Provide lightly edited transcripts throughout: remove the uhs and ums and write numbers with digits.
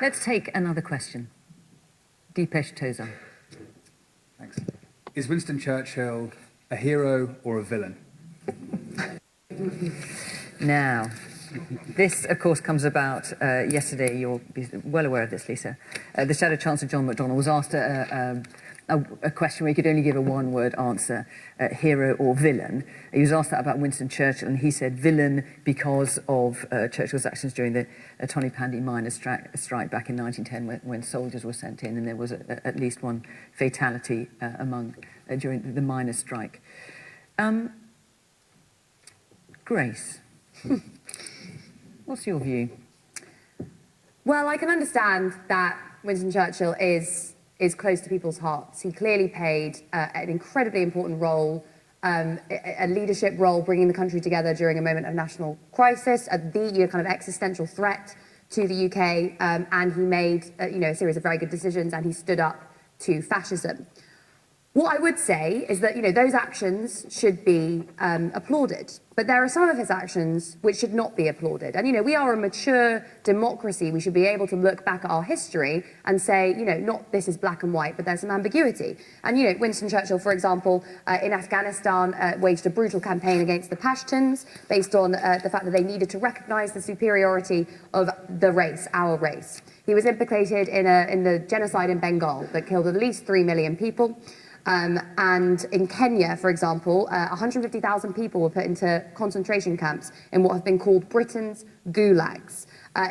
Let's take another question. Deepesh Toza. Thanks. Is Winston Churchill a hero or a villain? Now, this, of course, comes about yesterday. You'll be well aware of this, Lisa. The Shadow Chancellor, John McDonnell, was asked a question where he could only give a one-word answer, hero or villain. He was asked that about Winston Churchill, and he said villain because of Churchill's actions during the Tony-Pandy miners' strike back in 1910 when soldiers were sent in, and there was at least one fatality during the miners' strike. Grace, what's your view? Well, I can understand that Winston Churchill is close to people's hearts. He clearly played an incredibly important role, a leadership role, bringing the country together during a moment of national crisis, the kind of existential threat to the UK, and he made a series of very good decisions, and he stood up to fascism. What I would say is that those actions should be applauded, but there are some of his actions which should not be applauded. And we are a mature democracy. We should be able to look back at our history and say, not this is black and white, but there's some ambiguity. And Winston Churchill, for example, in Afghanistan, waged a brutal campaign against the Pashtuns based on the fact that they needed to recognise the superiority of the race, our race. He was implicated in the genocide in Bengal that killed at least 3 million people. And in Kenya, for example, 150,000 people were put into concentration camps in what have been called Britain's gulags.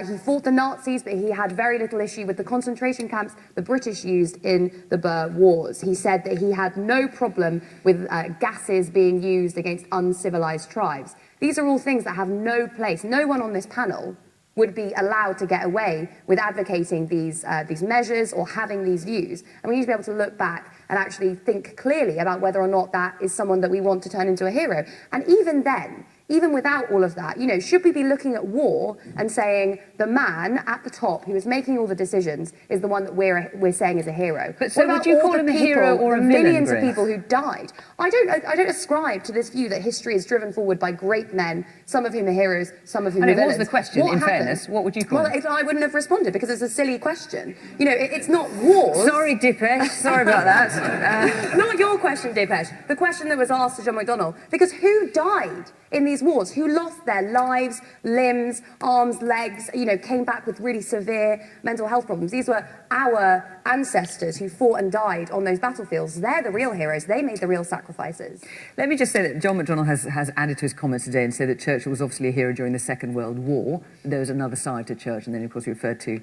He fought the Nazis, but he had very little issue with the concentration camps the British used in the Boer Wars. He said that he had no problem with gases being used against uncivilized tribes. These are all things that have no place. No one on this panel would be allowed to get away with advocating these measures or having these views. And we need to be able to look back and actually think clearly about whether or not that is someone that we want to turn into a hero. And even then, even without all of that, should we be looking at war and saying the man at the top who is making all the decisions is the one that we're saying is a hero? But so would you call him a hero or a villain? Millions of people who died. I don't ascribe to this view that history is driven forward by great men, some of whom are heroes, some of whom are villains. What was the question? In fairness, what would you call it? Well, I wouldn't have responded because it's a silly question. It's not wars. Sorry, Deepesh. Sorry about that. Not your question, Deepesh. The question that was asked to John McDonnell. Because who died in these wars? Who lost their lives, limbs, arms, legs, came back with really severe mental health problems? These were our ancestors who fought and died on those battlefields. They're the real heroes. They made the real sacrifices. Let me just say that John McDonnell has added to his comments today and said that Churchill was obviously a hero during the Second World War. There was another side to Churchill, and then, of course, he referred to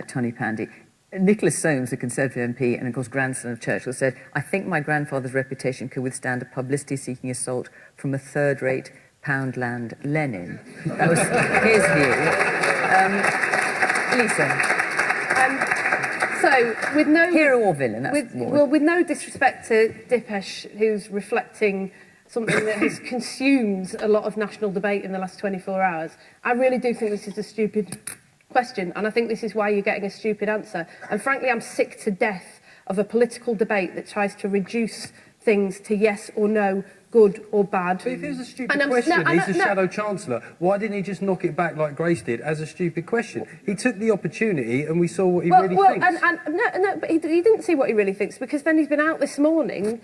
Tony-Pandy. Nicholas Soames, the Conservative MP and, of course, grandson of Churchill, said, "I think my grandfather's reputation could withstand a publicity-seeking assault from a third-rate Poundland Lenin." That was his view. Lisa. So, with no hero or villain, with no disrespect to Deepesh, who's reflecting something that has consumed a lot of national debate in the last 24 hours, I really do think this is a stupid question, and I think this is why you're getting a stupid answer. And frankly, I'm sick to death of a political debate that tries to reduce things to yes or no, good or bad. But if it was a stupid question, he's the Shadow Chancellor. Why didn't he just knock it back like Grace did as a stupid question? He took the opportunity and we saw what he really thinks. But he didn't see what he really thinks, because then he's been out this morning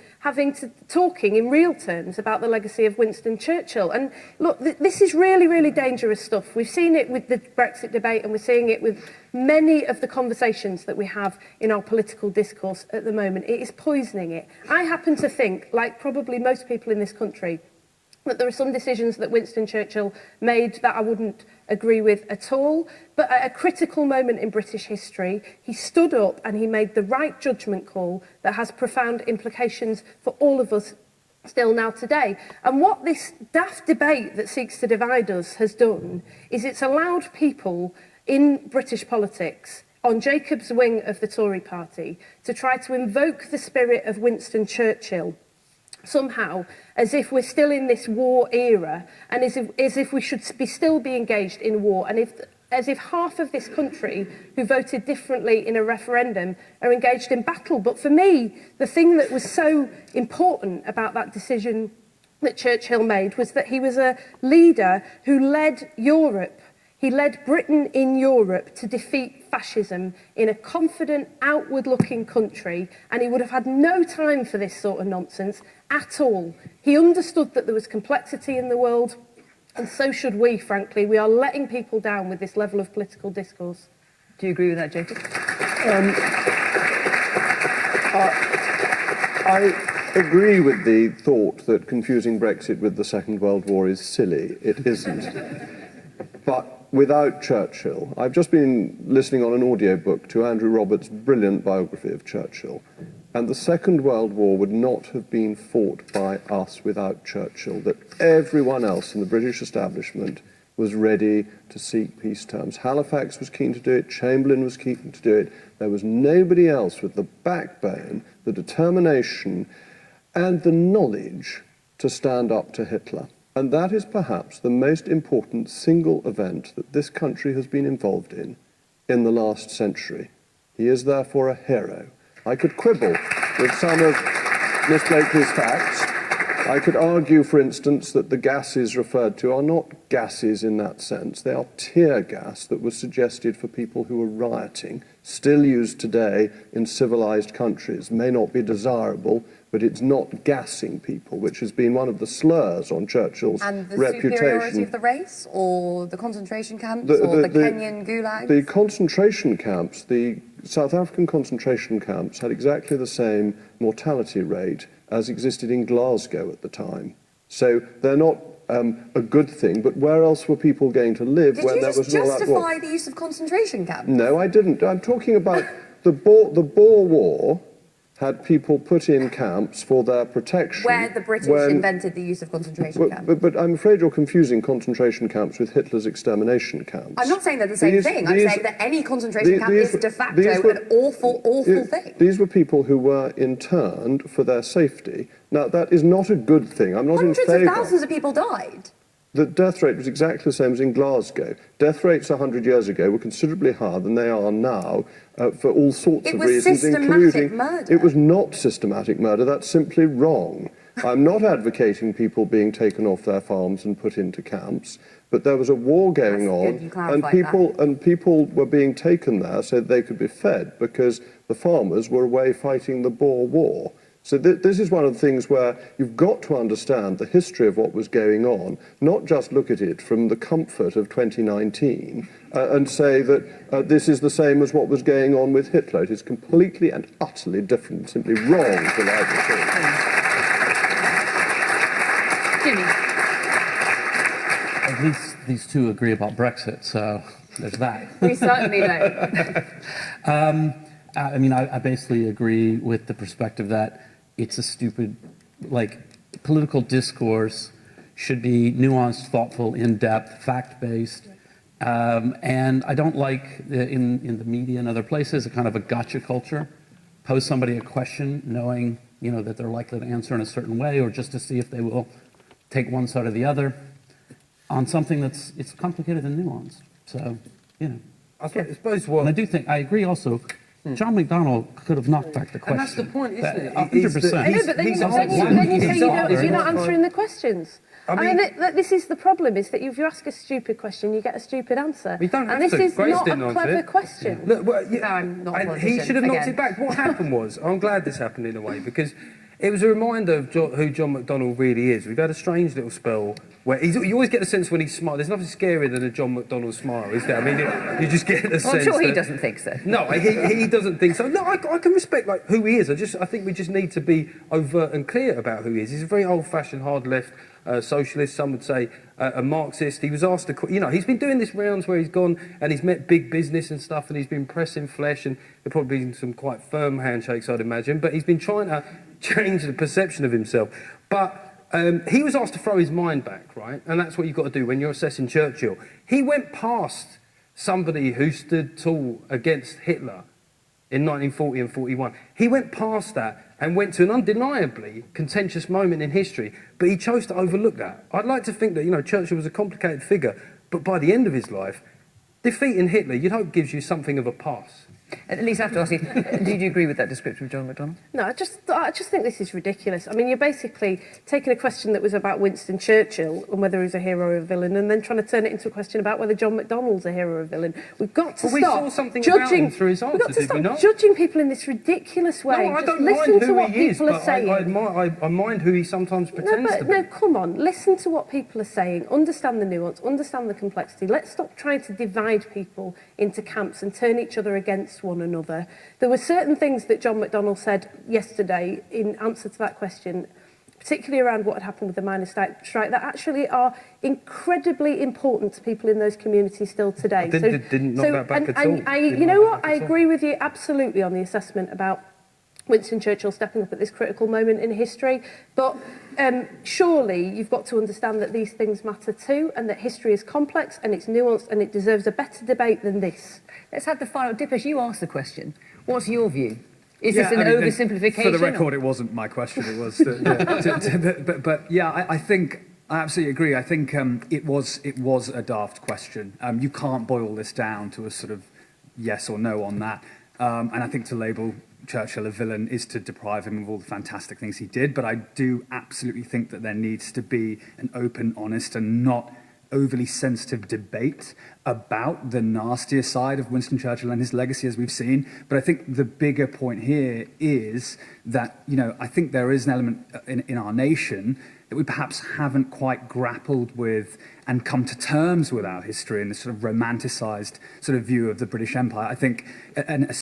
talking in real terms about the legacy of Winston Churchill. And look, this is really, really dangerous stuff. We've seen it with the Brexit debate, and we're seeing it with many of the conversations that we have in our political discourse at the moment. It is poisoning it. I happen to think, like probably most people in this country, that there are some decisions that Winston Churchill made that I wouldn't agree with at all. But at a critical moment in British history, he stood up and he made the right judgment call that has profound implications for all of us still now today. And what this daft debate that seeks to divide us has done is it's allowed people in British politics on Jacob's wing of the Tory party to try to invoke the spirit of Winston Churchill somehow, as if we're still in this war era, and as if we should still be engaged in war, and as if half of this country who voted differently in a referendum are engaged in battle. But for me, the thing that was so important about that decision that Churchill made was that he was a leader who led Europe. He led Britain in Europe to defeat fascism in a confident, outward-looking country, and he would have had no time for this sort of nonsense at all. He understood that there was complexity in the world, and so should we, frankly. We are letting people down with this level of political discourse. Do you agree with that, Jacob? I agree with the thought that confusing Brexit with the Second World War is silly. It isn't. But without Churchill, I've just been listening on an audiobook to Andrew Roberts' brilliant biography of Churchill, and the Second World War would not have been fought by us without Churchill, that everyone else in the British establishment was ready to seek peace terms. Halifax was keen to do it, Chamberlain was keen to do it. There was nobody else with the backbone, the determination, and the knowledge to stand up to Hitler. And that is perhaps the most important single event that this country has been involved in the last century. He is therefore a hero. I could quibble with some of Miss Blakely's facts. I could argue, for instance, that the gases referred to are not gases in that sense. They are tear gas that was suggested for people who were rioting, still used today in civilized countries. May not be desirable, but it's not gassing people, which has been one of the slurs on Churchill's reputation. And the superiority of the race, or the concentration camps, or the Kenyan gulags? The concentration camps, the South African concentration camps, had exactly the same mortality rate as existed in Glasgow at the time. So they're not a good thing, but where else were people going to live when there was all that war? Did you just justify the use of concentration camps? No, I didn't. I'm talking about the Boer War had people put in camps for their protection. Where the British invented the use of concentration camps. But I'm afraid you're confusing concentration camps with Hitler's extermination camps. I'm not saying they're the same thing. I'm saying that any concentration camp is de facto an awful, awful thing. These were people who were interned for their safety. Now, that is not a good thing. I'm not in favour. Hundreds of thousands of people died. The death rate was exactly the same as in Glasgow. Death rates 100 years ago were considerably higher than they are now for all sorts of reasons, including... It was systematic murder. It was not systematic murder. That's simply wrong. I'm not advocating people being taken off their farms and put into camps, but there was a war going on, and people were being taken there so they could be fed because the farmers were away fighting the Boer War. So this is one of the things where you've got to understand the history of what was going on, not just look at it from the comfort of 2019 and say that this is the same as what was going on with Hitler. It is completely and utterly different, simply wrong to like the thing. Jimmy. At least these two agree about Brexit, so there's that. We certainly don't. I mean, I basically agree with the perspective that it's a stupid, political discourse should be nuanced, thoughtful, in-depth, fact-based. And I don't like, in the media and other places, a kind of a gotcha culture. Pose somebody a question knowing, that they're likely to answer in a certain way, or just to see if they will take one side or the other on something it's complicated and nuanced. So, I suppose what... And I do think, I agree also, John McDonnell could have knocked back the question. And that's the point, isn't it? 100%. I know, but then you say you're not answering the questions. I mean, this is the problem, is that if you ask a stupid question, you get a stupid answer. We don't have and this to. is Grace not didn't a answer clever it. question. Look, well, No, I'm not a and politician, he should have knocked again. it back. What happened was, I'm glad this happened in a way, because it was a reminder of who John McDonnell really is. We've had a strange little spell where you always get the sense when he smiles. There's nothing scarier than a John McDonnell smile, is there? I mean, you just get the sense. I'm sure he that, doesn't think so. No, he doesn't think so. No, I can respect who he is. I think we just need to be overt and clear about who he is. He's a very old-fashioned, hard left socialist. Some would say a Marxist. He was asked to, he's been doing this rounds where he's gone and he's met big business and stuff, and he's been pressing flesh, and there've probably been some quite firm handshakes, I'd imagine. But he's been trying to change the perception of himself. But he was asked to throw his mind back, right? And that's what you've got to do when you're assessing Churchill. He went past somebody who stood tall against Hitler in 1940 and 41. He went past that and went to an undeniably contentious moment in history, but he chose to overlook that. I'd like to think that, Churchill was a complicated figure, but by the end of his life, defeating Hitler, you'd hope gives you something of a pass. At least I have to ask you, did you agree with that description of John McDonnell? No, I just think this is ridiculous. I mean, you're basically taking a question that was about Winston Churchill and whether he's a hero or a villain, and then trying to turn it into a question about whether John McDonnell's a hero or a villain. We've got to Well, we stop saw something about him through his answer, we've got to did we stop not? judging people in this ridiculous way. No, I Just don't listen mind to who what he is, people are but saying. I mind who he sometimes pretends to be. No, come on. Listen to what people are saying. Understand the nuance. Understand the complexity. Let's stop trying to divide people into camps and turn each other against one another. There were certain things that John McDonnell said yesterday in answer to that question, particularly around what had happened with the miners' strike, that actually are incredibly important to people in those communities still today. Didn't knock that back at all. You know what? I agree with you absolutely on the assessment about Winston Churchill stepping up at this critical moment in history, but surely you've got to understand that these things matter too, and that history is complex and it's nuanced and it deserves a better debate than this. Let's have the final. Dipesh, you asked the question. What's your view? Is this an oversimplification? For the record, it wasn't my question. It was, but yeah, I think I absolutely agree. I think it was a daft question. You can't boil this down to a sort of yes or no on that. And I think to label Churchill a villain is to deprive him of all the fantastic things he did. But I do absolutely think that there needs to be an open, honest, and not overly sensitive debate about the nastier side of Winston Churchill and his legacy, as we've seen. But I think the bigger point here is that, you know, I think there is an element in our nation that we perhaps haven't quite grappled with and come to terms with our history and this sort of romanticized sort of view of the British Empire. I think, and